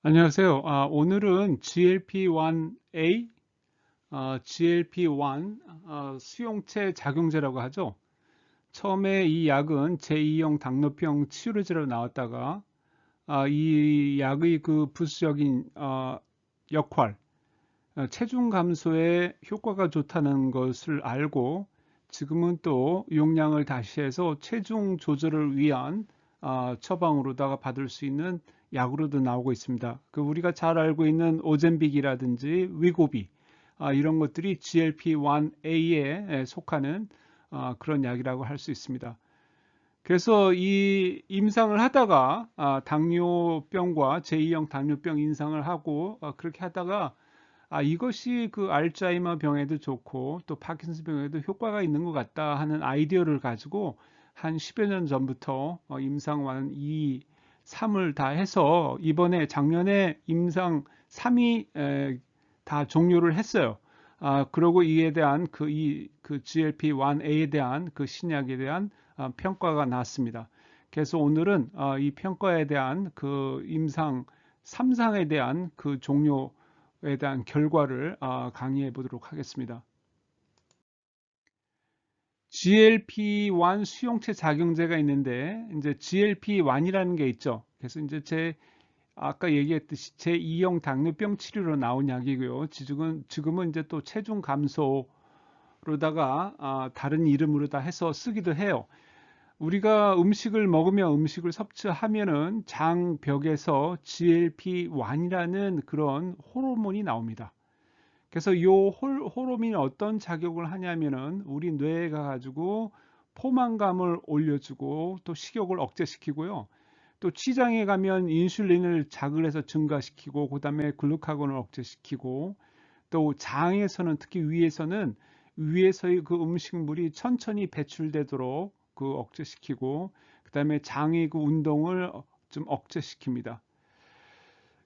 안녕하세요. 오늘은 GLP-1A, GLP-1 수용체 작용제라고 하죠. 처음에 이 약은 제2형 당뇨병 치료제로 나왔다가 이 약의 그 부수적인 역할, 체중 감소에 효과가 좋다는 것을 알고 지금은 또 용량을 다시 해서 체중 조절을 위한 처방으로다가 받을 수 있는 약으로도 나오고 있습니다. 그 우리가 잘 알고 있는 오젬빅이라든지 위고비 이런 것들이 GLP-1A에 속하는 그런 약이라고 할 수 있습니다. 그래서 이 임상을 하다가 당뇨병과 제2형 당뇨병 임상을 하고 그렇게 하다가 이것이 그 알츠하이머 병에도 좋고 또 파킨슨 병에도 효과가 있는 것 같다 하는 아이디어를 가지고 한 10여 년 전부터 임상 1, 2, 3을 다 해서 이번에 작년에 임상 3이 다 종료를 했어요. 그리고 이에 대한 그 GLP-1A에 대한 그 신약에 대한 평가가 나왔습니다. 그래서 오늘은 이 평가에 대한 그 임상 3상에 대한 그 종료에 대한 결과를 강의해 보도록 하겠습니다. GLP-1 수용체 작용제가 있는데 이제 GLP-1이라는 게 있죠. 그래서 이제 아까 얘기했듯이 제2형 당뇨병 치료로 나온 약이고요. 지금은 이제 또 체중 감소로다가 다른 이름으로 다 해서 쓰기도 해요. 우리가 음식을 먹으며 음식을 섭취하면은 장벽에서 GLP-1이라는 그런 호르몬이 나옵니다. 그래서 이 호르몬이 어떤 작용을 하냐면은 우리 뇌에 가가지고 포만감을 올려주고 또 식욕을 억제시키고요. 또 췌장에 가면 인슐린을 자극해서 증가시키고 그다음에 글루카곤을 억제시키고 또 장에서는 특히 위에서의 그 음식물이 천천히 배출되도록 그 억제시키고 그다음에 장의 그 운동을 좀 억제시킵니다.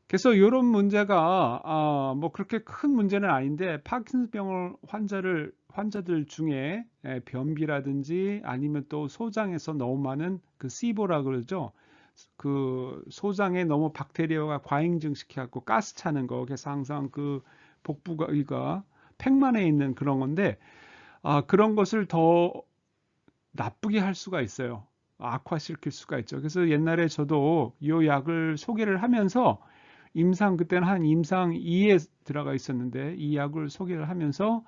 그래서 이런 문제가 뭐 그렇게 큰 문제는 아닌데 파킨슨병 환자들 중에 변비라든지 아니면 또 소장에서 너무 많은 그 시보라 그러죠. 그 소장에 너무 박테리아가 과잉 시켜갖고 가스 차는 거. 그래서 항상 그 복부가 이가 팽만해 있는 그런 건데 그런 것을 더 나쁘게 할 수가 있어요. 악화시킬 수가 있죠. 그래서 옛날에 저도 이 약을 소개를 하면서 그때는 한 임상 2에 들어가 있었는데 이 약을 소개를 하면서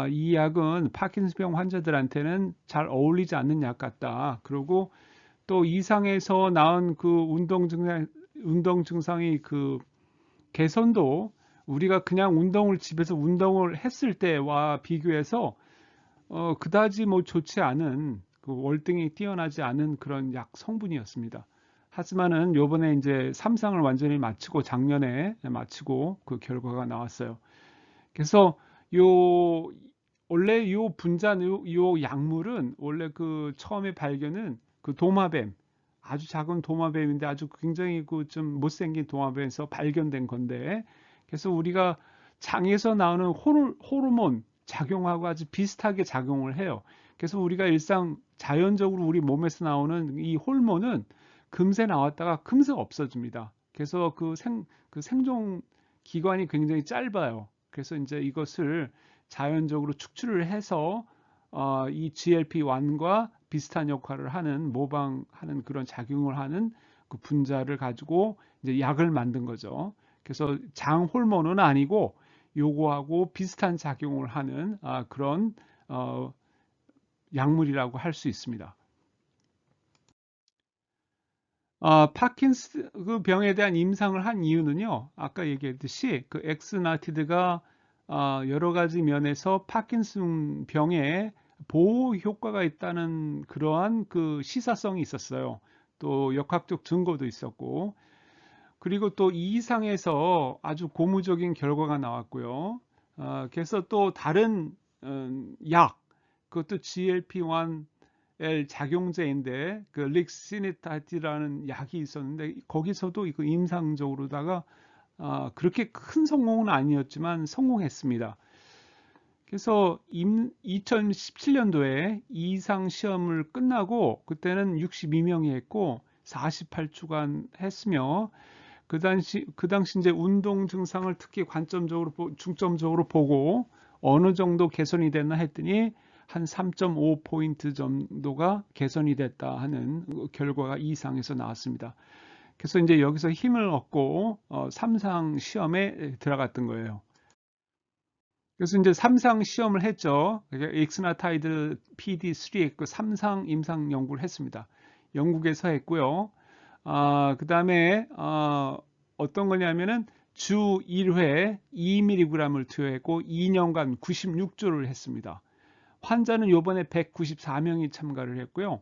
이 약은 파킨슨병 환자들한테는 잘 어울리지 않는 약 같다. 그리고 또 이상에서 나온 그 운동 증상이 그 개선도 우리가 그냥 집에서 운동을 했을 때와 비교해서 그다지 뭐 좋지 않은 그 월등히 뛰어나지 않은 그런 약 성분이었습니다. 하지만은 요번에 이제 3상을 완전히 마치고 작년에 마치고 그 결과가 나왔어요. 그래서 요 원래 요 약물은 원래 그 처음에 발견은 그 도마뱀 아주 작은 도마뱀인데 아주 굉장히 그 좀 못생긴 도마뱀에서 발견된 건데 그래서 우리가 장에서 나오는 호르몬 작용하고 아주 비슷하게 작용을 해요. 그래서 우리가 일상 자연적으로 우리 몸에서 나오는 이 호르몬은 금세 나왔다가 금세 없어집니다. 그래서 그 생존 기간이 굉장히 짧아요. 그래서 이제 이것을 자연적으로 축출을 해서 이 GLP-1과 비슷한 역할을 하는 모방하는 그런 작용을 하는 그 분자를 가지고 이제 약을 만든 거죠. 그래서 장 호르몬은 아니고 요거하고 비슷한 작용을 하는 그런 약물이라고 할 수 있습니다. 파킨스 그 병에 대한 임상을 한 이유는요. 아까 얘기했듯이 그 엑스나티드가 여러 가지 면에서 파킨슨 병에 보호 효과가 있다는 그러한 그 시사성이 있었어요. 또 역학적 증거도 있었고, 그리고 또 이 이상에서 아주 고무적인 결과가 나왔고요. 그래서 또 다른 그것도 GLP-1 L 작용제인데 그 릭시니타티라는 약이 있었는데 거기서도 이거 임상적으로다가 그렇게 큰 성공은 아니었지만 성공했습니다. 그래서 2017년도에 이상 시험을 끝나고 그때는 62명이 했고 48주간 했으며 그 당시 이제 운동 증상을 특히 중점적으로 보고 어느 정도 개선이 됐나 했더니 한 3.5포인트 정도가 개선이 됐다 하는 결과가 이 상에서 나왔습니다. 그래서 이제 여기서 힘을 얻고 3상 시험에 들어갔던 거예요. 그래서 이제 3상 시험을 했죠. 익스나타이드 PD3 그 3상 임상 연구를 했습니다. 영국에서 했고요. 그 다음에 어떤 거냐면은 주 1회 2mg을 투여했고 2년간 96주를 했습니다. 환자는 요번에 194명이 참가를 했고요.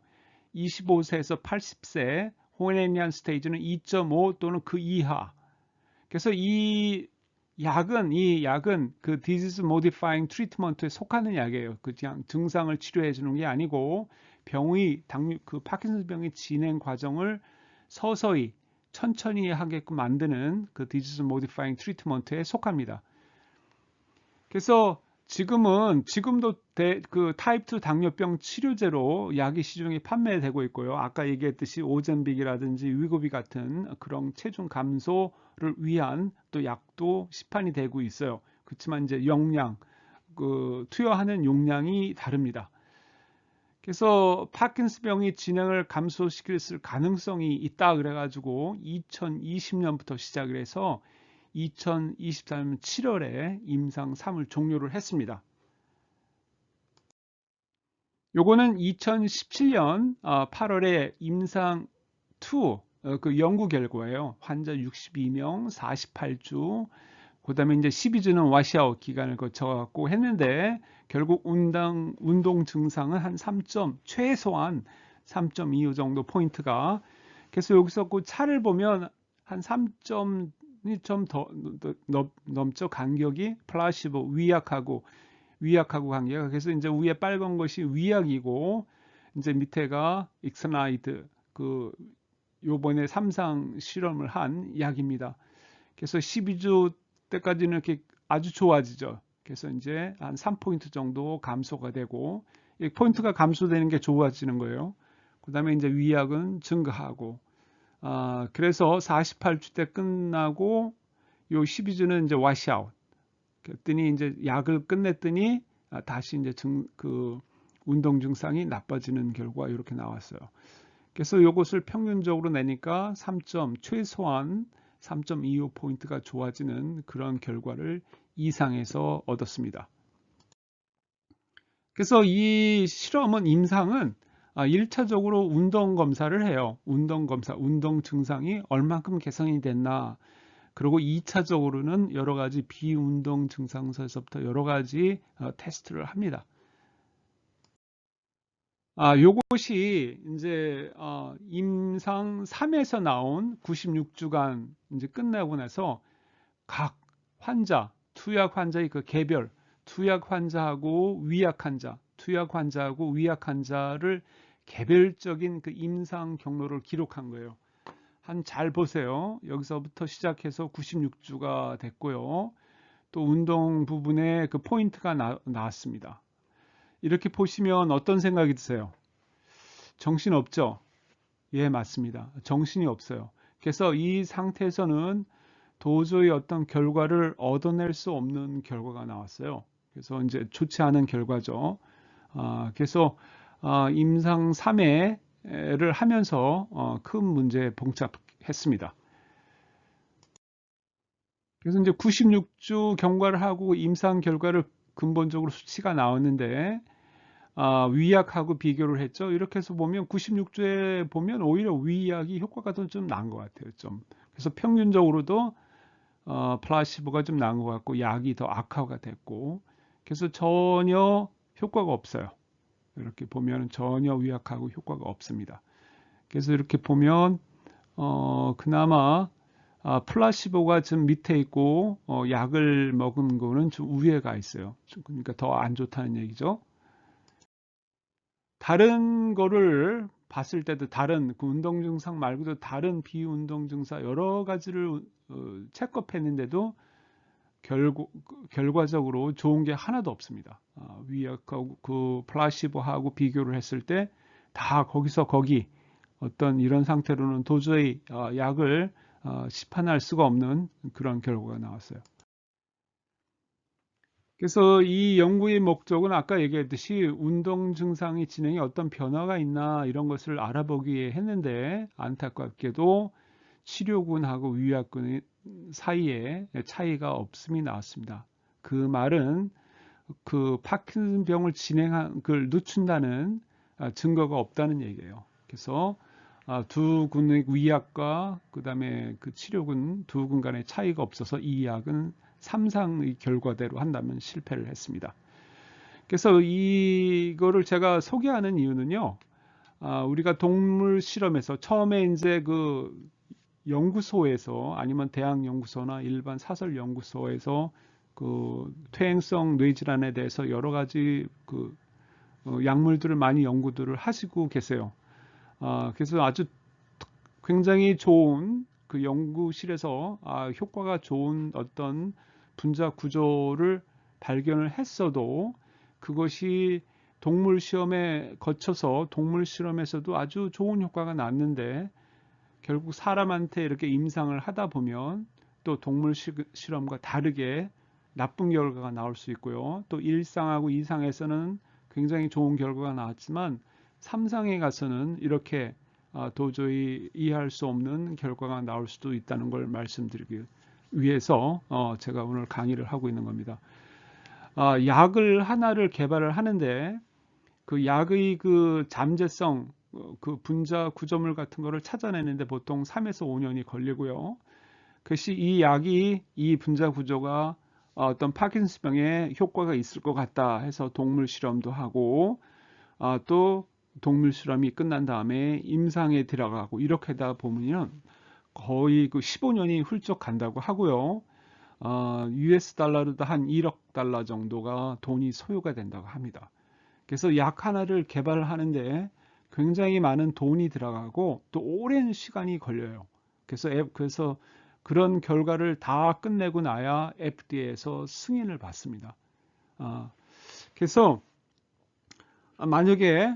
25세에서 80세 호네니안 스테이지는 2.5 또는 그 이하. 그래서 이 약은 그 disease modifying treatment에 속하는 약이에요. 그냥 증상을 치료해 주는 게 아니고 그 파킨슨 병의 진행 과정을 서서히 천천히 하게끔 만드는 그 disease modifying treatment에 속합니다. 그래서 지금도 그 타입 2 당뇨병 치료제로 약이 시중에 판매되고 있고요. 아까 얘기했듯이 오젬빅이라든지 위고비 같은 그런 체중 감소를 위한 또 약도 시판이 되고 있어요. 그렇지만 이제 투여하는 용량이 다릅니다. 그래서 파킨슨병이 진행을 감소시킬 가능성이 있다 그래가지고 2020년부터 시작을 해서 2023년 7월에 임상 3을 종료를 했습니다. 요거는 2017년 8월에 임상 2 그 연구 결과예요. 환자 62명, 48주, 그 다음에 이제 12주는 와시아웃 기간을 거쳐갖고 했는데 결국 운동 증상은 한 최소한 3.25 정도 포인트가. 그래서 여기서 그 차를 보면 한 3점이 좀 더 넘죠. 간격이 플라시보 위약하고 관계가. 그래서 이제 위에 빨간 것이 위약이고 이제 밑에가 익스나이드 요번에 3상 실험을 한 약입니다. 그래서 12주 때까지는 이렇게 아주 좋아지죠. 그래서 이제 한 3포인트 정도 감소가 되고, 이 포인트가 감소되는 게 좋아지는 거예요. 그 다음에 이제 위약은 증가하고, 그래서 48주 때 끝나고, 요 12주는 이제 와시아웃. 그랬더니 이제 약을 끝냈더니, 다시 이제 운동 증상이 나빠지는 결과 이렇게 나왔어요. 그래서 이것을 평균적으로 내니까 최소한 3.25포인트가 좋아지는 그런 결과를 이상에서 얻었습니다. 그래서 이 실험은 임상은 1차적으로 운동 검사를 해요. 운동 증상이 얼만큼 개선이 됐나. 그리고 2차적으로는 여러 가지 비운동 증상서에서부터 여러 가지 테스트를 합니다. 요것이 이제 임상 3에서 나온 96주간 이제 끝나고 나서 각 투약 환자의 그 개별, 투약 환자하고 위약 환자를 개별적인 그 임상 경로를 기록한 거예요. 잘 보세요. 여기서부터 시작해서 96주가 됐고요. 또 운동 부분에 그 포인트가 나왔습니다. 이렇게 보시면 어떤 생각이 드세요? 정신 없죠? 예, 맞습니다. 정신이 없어요. 그래서 이 상태에서는 도저히 어떤 결과를 얻어낼 수 없는 결과가 나왔어요. 그래서 이제 좋지 않은 결과죠. 그래서 임상 3회를 하면서 큰 문제에 봉착했습니다. 그래서 이제 96주 경과를 하고 임상 결과를 근본적으로 수치가 나왔는데 위약하고 비교를 했죠. 이렇게 해서 보면 96주에 보면 오히려 위약이 효과가 더 좀 나은 것 같아요. 그래서 평균적으로도 플라시보가 좀 나은 것 같고 약이 더 악화가 됐고, 그래서 전혀 효과가 없어요. 이렇게 보면 전혀 위약하고 효과가 없습니다. 그래서 이렇게 보면 그나마 플라시보가 좀 밑에 있고 약을 먹은 거는 좀 위에 가 있어요. 그러니까 더 안 좋다는 얘기죠. 다른 거를 봤을 때도 다른 그 운동 증상 말고도 다른 비운동 증상 여러 가지를 체크업했는데도 결과적으로 좋은 게 하나도 없습니다. 위약하고 그 플라시보하고 비교를 했을 때 다 거기서 거기 어떤 이런 상태로는 도저히 약을 시판할 수가 없는 그런 결과가 나왔어요. 그래서 이 연구의 목적은 아까 얘기했듯이 운동 증상이 진행에 어떤 변화가 있나 이런 것을 알아보기 위해 했는데, 안타깝게도 치료군하고 위약군 사이에 차이가 없음이 나왔습니다. 그 말은 그 파킨슨 병을 진행한 걸 늦춘다는 증거가 없다는 얘기예요. 그래서 두 군의 위약과 그다음에 그 치료군 두 군 간의 차이가 없어서 이 약은 삼상의 결과대로 한다면 실패를 했습니다. 그래서 이거를 제가 소개하는 이유는요. 우리가 동물 실험에서 처음에 이제 그 연구소에서 아니면 대학 연구소나 일반 사설 연구소에서 그 퇴행성 뇌질환에 대해서 여러 가지 그 약물들을 많이 연구들을 하시고 계세요. 그래서 아주 굉장히 좋은 그 연구실에서 효과가 좋은 어떤 분자 구조를 발견을 했어도 그것이 동물 시험에 거쳐서 동물 실험에서도 아주 좋은 효과가 났는데, 결국 사람한테 이렇게 임상을 하다 보면 또 동물 실험과 다르게 나쁜 결과가 나올 수 있고요. 또 1상하고 2상에서는 굉장히 좋은 결과가 나왔지만 3상에 가서는 이렇게 도저히 이해할 수 없는 결과가 나올 수도 있다는 걸 말씀드리기 위해서 제가 오늘 강의를 하고 있는 겁니다. 약을 하나를 개발을 하는데 그 약의 그 잠재성, 그 분자 구조물 같은 거를 찾아내는데 보통 3에서 5년이 걸리고요. 그것이 이 약이 이 분자 구조가 어떤 파킨슨병에 효과가 있을 것 같다 해서 동물 실험도 하고, 또 동물 실험이 끝난 다음에 임상에 들어가고 이렇게 하다 보면 거의 그 15년이 훌쩍 간다고 하고요. US 달러로도 한 1억 달러 정도가 돈이 소요가 된다고 합니다. 그래서 약 하나를 개발하는데 굉장히 많은 돈이 들어가고 또 오랜 시간이 걸려요. 그래서 그런 결과를 다 끝내고 나야 FDA에서 승인을 받습니다. 그래서 만약에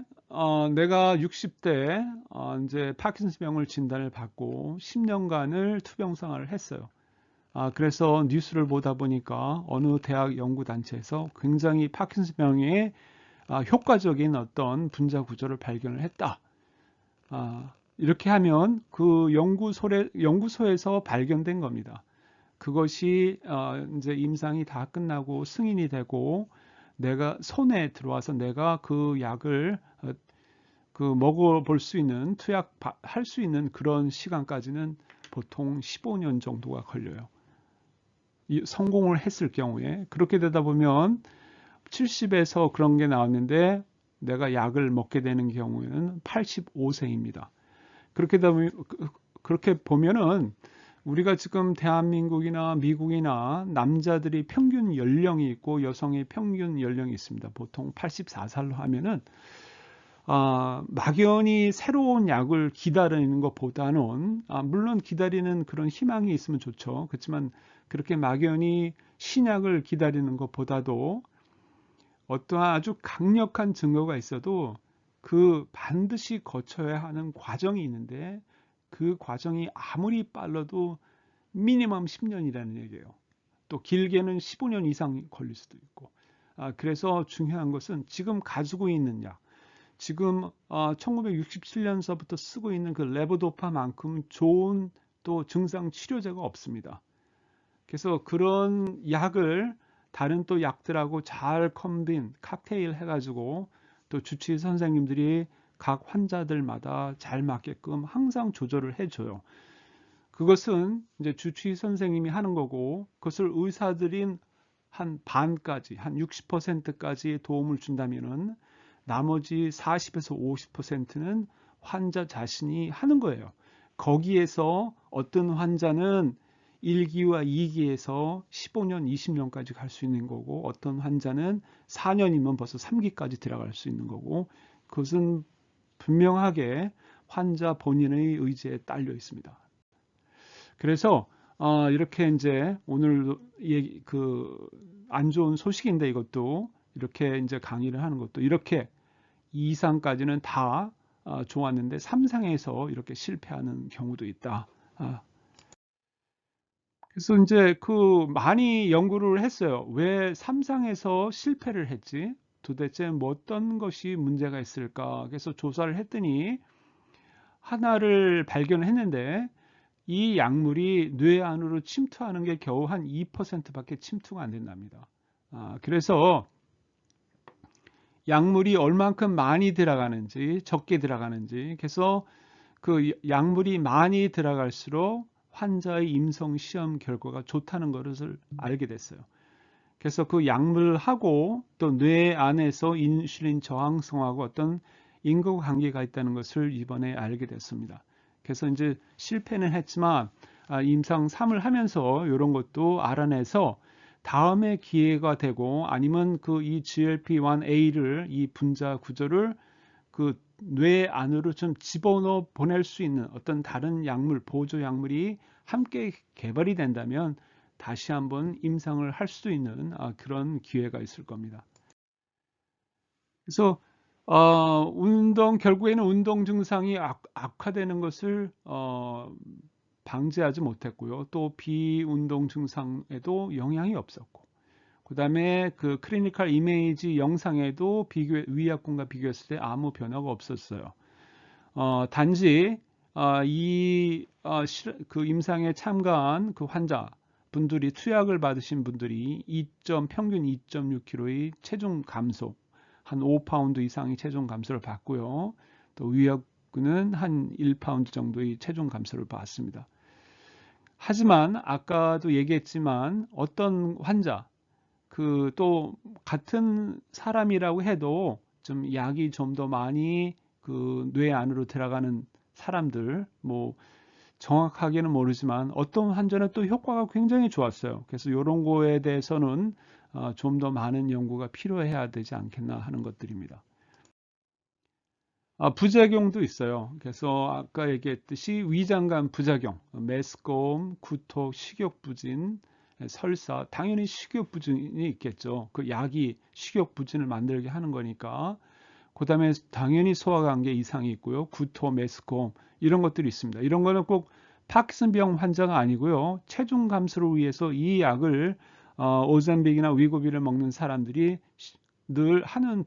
내가 60대 이제 파킨슨병을 진단을 받고 10년간을 투병생활을 했어요. 그래서 뉴스를 보다 보니까 어느 대학 연구단체에서 굉장히 파킨슨병에 효과적인 어떤 분자 구조를 발견을 했다. 이렇게 하면 그 연구소에서 발견된 겁니다. 그것이 이제 임상이 다 끝나고 승인이 되고 내가 손에 들어와서 내가 그 약을 그 먹어볼 수 있는 투약할 수 있는 그런 시간까지는 보통 15년 정도가 걸려요. 성공을 했을 경우에. 그렇게 되다 보면 70에서 그런 게 나왔는데 내가 약을 먹게 되는 경우에는 85세입니다. 그렇게 보면은 우리가 지금 대한민국이나 미국이나 남자들이 평균 연령이 있고 여성의 평균 연령이 있습니다. 보통 84살로 하면은 막연히 새로운 약을 기다리는 것보다는 물론 기다리는 그런 희망이 있으면 좋죠. 그렇지만 그렇게 막연히 신약을 기다리는 것보다도 어떠한 아주 강력한 증거가 있어도 그 반드시 거쳐야 하는 과정이 있는데 그 과정이 아무리 빨라도 미니멈 10년이라는 얘기예요. 또 길게는 15년 이상 걸릴 수도 있고. 그래서 중요한 것은 지금 가지고 있는 약, 지금 1967년서부터 쓰고 있는 그 레보도파만큼 좋은 또 증상 치료제가 없습니다. 그래서 그런 약을 다른 또 약들하고 잘 칵테일 해가지고 또 주치의 선생님들이 각 환자들마다 잘 맞게끔 항상 조절을 해줘요. 그것은 이제 주치의 선생님이 하는 거고, 그것을 의사들인 한 반까지, 한 60%까지 도움을 준다면은 나머지 40에서 50%는 환자 자신이 하는 거예요. 거기에서 어떤 환자는 1기와 2기에서 15년, 20년까지 갈 수 있는 거고, 어떤 환자는 4년이면 벌써 3기까지 들어갈 수 있는 거고, 그것은 분명하게 환자 본인의 의지에 딸려 있습니다. 그래서 이렇게 이제 오늘 안 좋은 소식인데 이것도 이렇게 이제 강의를 하는 것도 이렇게 2상까지는 다 좋았는데 3상에서 이렇게 실패하는 경우도 있다. 그래서 이제 많이 연구를 했어요. 왜 삼상에서 실패를 했지? 도대체 뭐 어떤 것이 문제가 있을까? 그래서 조사를 했더니 하나를 발견했는데 이 약물이 뇌 안으로 침투하는 게 겨우 한 2%밖에 침투가 안 된답니다. 그래서 약물이 얼만큼 많이 들어가는지 적게 들어가는지, 그래서 그 약물이 많이 들어갈수록 환자의 임상 시험 결과가 좋다는 것을 알게 됐어요. 그래서 그 약물하고 또 뇌 안에서 인슐린 저항성하고 어떤 인과관계가 있다는 것을 이번에 알게 됐습니다. 그래서 이제 실패는 했지만 임상 3을 하면서 이런 것도 알아내서 다음에 기회가 되고 아니면 이 GLP-1A를 이 분자 구조를 그 뇌 안으로 좀 집어넣어 보낼 수 있는 어떤 다른 약물, 보조 약물이 함께 개발이 된다면 다시 한번 임상을 할 수 있는 그런 기회가 있을 겁니다. 그래서 결국에는 운동 증상이 악화되는 것을 방지하지 못했고요. 또 비운동 증상에도 영향이 없었고, 그 다음에 그 클리니컬 이미지 영상에도 위약군과 비교했을 때 아무 변화가 없었어요. 단지 그 임상에 참가한 그 환자 분들이 투약을 받으신 분들이 평균 2.6kg의 체중 감소, 한 5파운드 이상의 체중 감소를 봤고요. 또 위약군은 한 1파운드 정도의 체중 감소를 봤습니다. 하지만 아까도 얘기했지만 어떤 환자, 또 같은 사람이라고 해도 좀 약이 좀 더 많이 그 뇌 안으로 들어가는 사람들, 뭐 정확하게는 모르지만 어떤 환자는 또 효과가 굉장히 좋았어요. 그래서 이런 거에 대해서는 좀 더 많은 연구가 필요해야 되지 않겠나 하는 것들입니다. 부작용도 있어요. 그래서 아까 얘기했듯이 위장관 부작용, 메스꺼움, 구토, 식욕부진, 설사, 당연히 식욕부진이 있겠죠. 그 약이 식욕부진을 만들게 하는 거니까. 그 다음에 당연히 소화관계 이상이 있고요. 구토, 메스꺼움 이런 것들이 있습니다. 이런 거는 꼭 파킨슨병 환자가 아니고요. 체중 감소를 위해서 이 약을 오잔빅이나 위고비를 먹는 사람들이 늘 하는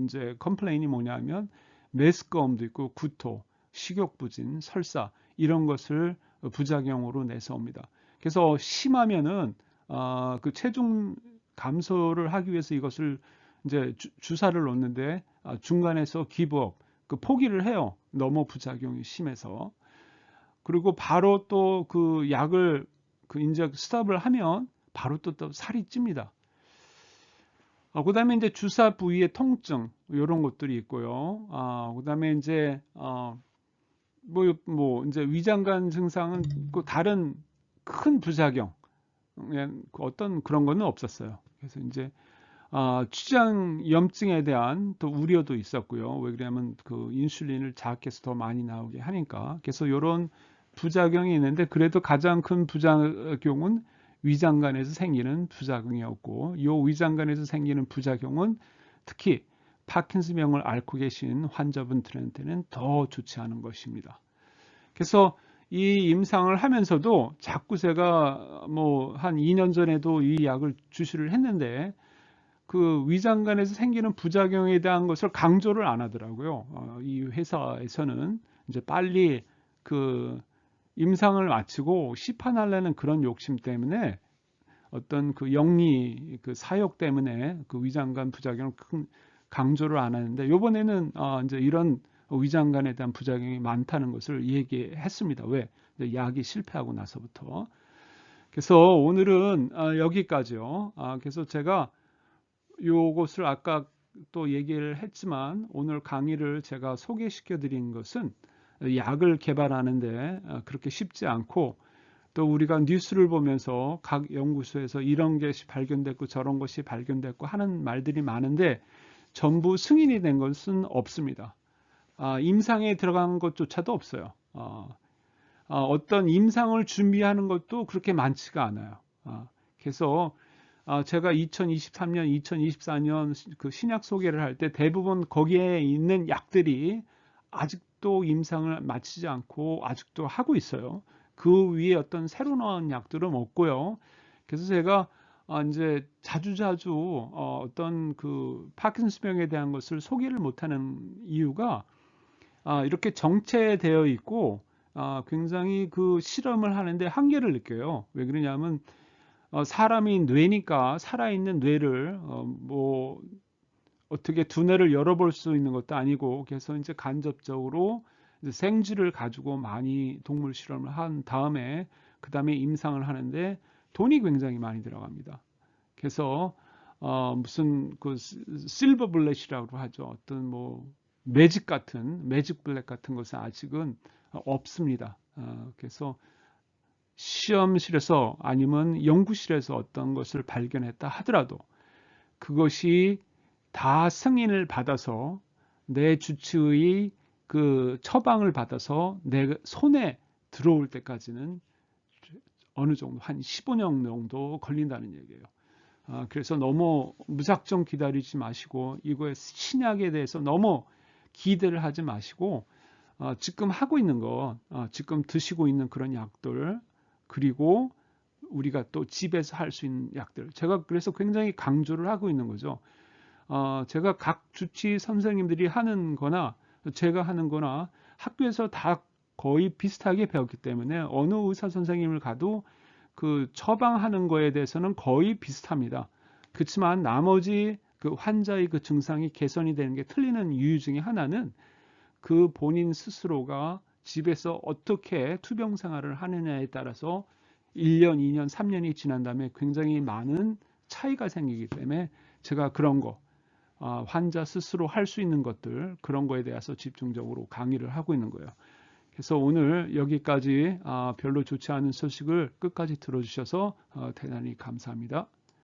이제 컴플레인이 뭐냐면 메스꺼움도 있고 구토, 식욕부진, 설사 이런 것을 부작용으로 내세웁니다. 그래서 심하면은 그 체중 감소를 하기 위해서 이것을 이제 주사를 놓는데 중간에서 기부업, 포기를 해요. 너무 부작용이 심해서. 그리고 바로 또 그 약을 이제 스탑을 하면 바로 또 살이 찝니다. 그다음에 이제 주사 부위의 통증 이런 것들이 있고요. 그다음에 이제 이제 위장관 증상은 다른 큰 부작용 어떤 그런 거는 없었어요. 그래서 이제 췌장염증에 대한 또 우려도 있었고요. 왜 그러냐면 그 인슐린을 자극해서 더 많이 나오게 하니까. 그래서 이런 부작용이 있는데 그래도 가장 큰 부작용은 위장관에서 생기는 부작용이었고, 이 위장관에서 생기는 부작용은 특히 파킨슨병을 앓고 계신 환자분들한테는 더 좋지 않은 것입니다. 그래서 이 임상을 하면서도 자꾸 제가 뭐 한 2년 전에도 이 약을 주시를 했는데 그 위장관에서 생기는 부작용에 대한 것을 강조를 안 하더라고요. 이 회사에서는 이제 빨리 그 임상을 마치고 시판하려는 그런 욕심 때문에 어떤 그 영리 그 사역 때문에 그 위장관 부작용을 큰 강조를 안 하는데 이번에는 이제 이런 위장관에 대한 부작용이 많다는 것을 얘기했습니다. 왜? 약이 실패하고 나서부터. 그래서 오늘은 여기까지요. 그래서 제가 요것을 아까 또 얘기를 했지만 오늘 강의를 제가 소개시켜 드린 것은 약을 개발하는데 그렇게 쉽지 않고 또 우리가 뉴스를 보면서 각 연구소에서 이런 것이 발견됐고 저런 것이 발견됐고 하는 말들이 많은데 전부 승인이 된 것은 없습니다. 임상에 들어간 것조차도 없어요. 어떤 임상을 준비하는 것도 그렇게 많지가 않아요. 그래서 제가 2023년, 2024년 그 신약 소개를 할 때 대부분 거기에 있는 약들이 아직도 임상을 마치지 않고 아직도 하고 있어요. 그 위에 어떤 새로 나온 약들은 없고요. 그래서 제가 이제 자주자주 어떤 그 파킨슨병에 대한 것을 소개를 못하는 이유가 이렇게 정체되어 있고 굉장히 그 실험을 하는데 한계를 느껴요. 왜 그러냐면 사람이 뇌니까 살아있는 뇌를 뭐 어떻게 두뇌를 열어볼 수 있는 것도 아니고 그래서 이제 간접적으로 이제 생쥐를 가지고 많이 동물 실험을 한 다음에 그 다음에 임상을 하는데 돈이 굉장히 많이 들어갑니다. 그래서 무슨 그 실버 블렛이라고 하죠. 어떤 뭐 매직 블랙 같은 것은 아직은 없습니다. 그래서 시험실에서 아니면 연구실에서 어떤 것을 발견했다 하더라도 그것이 다 승인을 받아서 내 주치의 그 처방을 받아서 내 손에 들어올 때까지는 어느 정도 한 15년 정도 걸린다는 얘기예요. 그래서 너무 무작정 기다리지 마시고 이거의 신약에 대해서 너무 기대를 하지 마시고 지금 하고 있는 거, 지금 드시고 있는 그런 약들 그리고 우리가 또 집에서 할 수 있는 약들 제가 그래서 굉장히 강조를 하고 있는 거죠. 제가 각 주치 선생님들이 하는 거나 제가 하는 거나 학교에서 다 거의 비슷하게 배웠기 때문에 어느 의사 선생님을 가도 그 처방하는 거에 대해서는 거의 비슷합니다. 그렇지만 나머지 그 환자의 그 증상이 개선이 되는 게 틀리는 이유 중에 하나는 그 본인 스스로가 집에서 어떻게 투병 생활을 하느냐에 따라서 1년, 2년, 3년이 지난 다음에 굉장히 많은 차이가 생기기 때문에 제가 그런 거 환자 스스로 할 수 있는 것들 그런 거에 대해서 집중적으로 강의를 하고 있는 거예요. 그래서 오늘 여기까지 별로 좋지 않은 소식을 끝까지 들어주셔서 대단히 감사합니다.